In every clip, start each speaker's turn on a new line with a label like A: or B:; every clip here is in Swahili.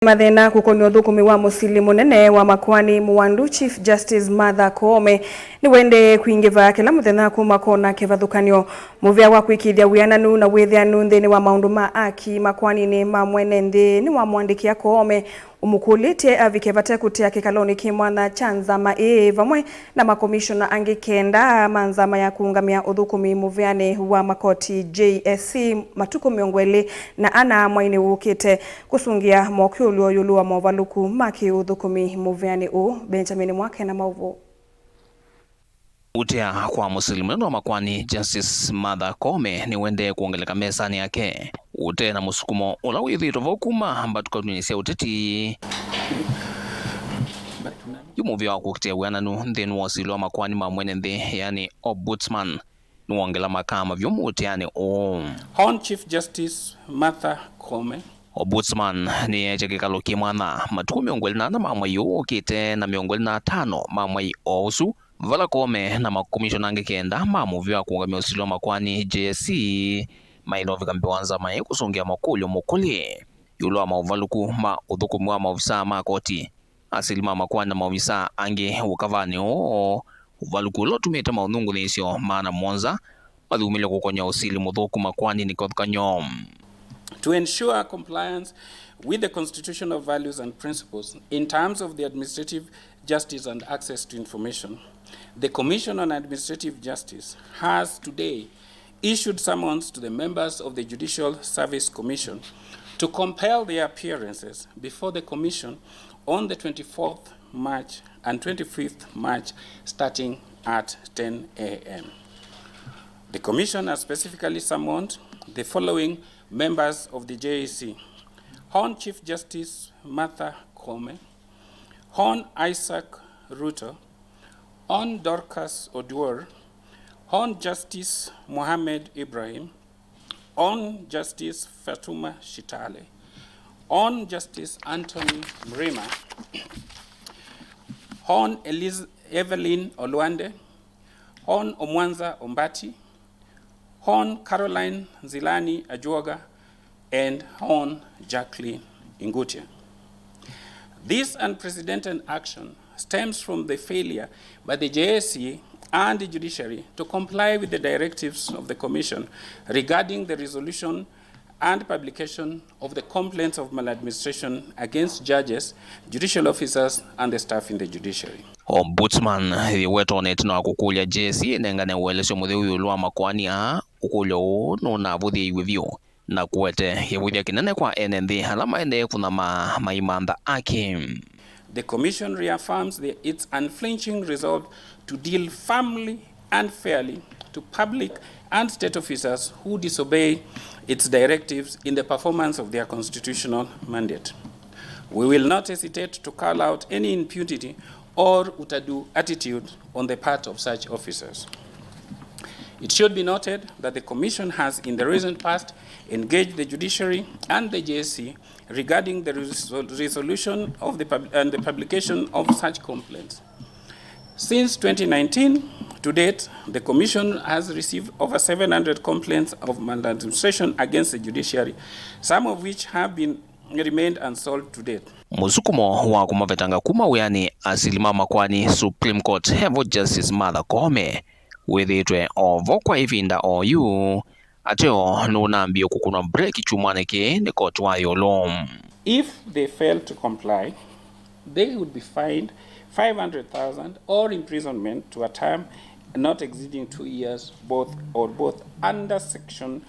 A: Mathina kukonya uthukumi wa musili munene wa makoani muwandu Chief Justice Martha Koome niwaendeeye kwingiva kila muthenya kuma kona kivathukanyo. Muvia wa kuikiithya wiananu na withianu nthini wa maundu ma aki makoanini ma mwenenthi niwamuandikia Koome umukulitye avike vate kutia kikaloni kimwana cha nzama vamwe na makomishona angi kenda manzama ya kuungamia uthukumi muviani wa makoti JSC matuku miongweli na ana mwaini ukite kusungia mokyulio yulua mavaluku maki uthukumi muviani Benjamin mwake na mauvu.
B: Kutia kwa musili munene wa makoani Justice Martha Koome niwaendeeye kuongeleka mesani yake ute na musukumo ula withitwa vokuma amba tukatunisia uteti Muvia wa kutia wiananu nthini wa usili wa makoani ma mwenenthi yani ombusdman nuwongela makama vyomuti yani
C: Hon Chief Justice Martha Koome
B: Ombusdman ni eche kikalo kimwana matuku miongweli na mamwai ukite na miongweli na 5 mamwai osu vala Koome na makomishona angi kenda Muvia wa kuungamia usili wa makoani JSC mailo vikambiwa nzama kusungia makulyo umukulitye yulua mauvaluku ma uthukumi wa maofisa ma koti asili ma makoani na maofisa angi ukavani uvaluku lotumite maunthungulisyo maana monza mathumile kukonya usili muthuku makoanini kivathukanyo.
C: To ensure compliance with the constitutional values and principles in terms of the administrative justice and access to information, the Commission on Administrative Justice has today issued summons to the members of the Judicial Service Commission to compel their appearances before the Commission on the 24th March and 25th March starting at 10 a.m. The Commission has specifically summoned the following members of the JSC: Hon Chief Justice Martha Koome, Hon Isaac Ruto, Hon Dorcas Oduor, Hon Justice Mohammed Ibrahim, Hon Justice Fatuma Shitale, Hon Justice Anthony Mrima, Hon Evelyn Olwande, Hon Omwanza Ombati, Hon Caroline Zilani Ajuoga, and Hon Jacqueline Ingutia. This unprecedented action stems from the failure by the JSC and the judiciary to comply with the directives of the Commission regarding the resolution and publication of the complaints of maladministration against judges, judicial officers, and the staff in the judiciary.
B: Ombusdman weto netino akukulya JSC nengane uelesyo mutheu yulua makoani ukulyo nuna vuthi iwivyo na kuwete yewithia kinene kwa enenthi halama ende kuna maimanda ake.
C: The Commission reaffirms its unflinching resolve to deal firmly and fairly to public and state officers who disobey its directives in the performance of their constitutional mandate. We will not hesitate to call out any impunity or utadu attitude on the part of such officers. It should be noted that the Commission has in the recent past engaged the judiciary and the JSC regarding the resolution of the publication of such complaints. Since 2019 to date, the Commission has received over 700 complaints of maladministration against the judiciary, some of which have remained unsolved to date.
B: Musukumo wa kumavetanga kuma wiani asilima makoani Supreme Court Heavy Justice Martha Koome withitwe ovo kwa ivinda oyu ateo nunambio kukuna break chumaneke ni court wa yolo.
C: If they fail to comply, they would be fined 500,000 or imprisonment to a term not exceeding 2 years, both under Section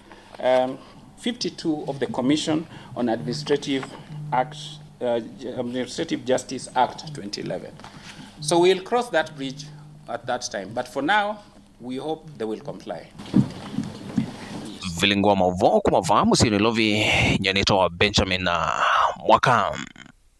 C: 52 of the Commission on Administrative Justice Act 2011. So we'll cross that bridge at that time. But for now, we hope they will comply.
B: Vilingwa mavo kumava musili lovi nyanito Benjamin mwaka.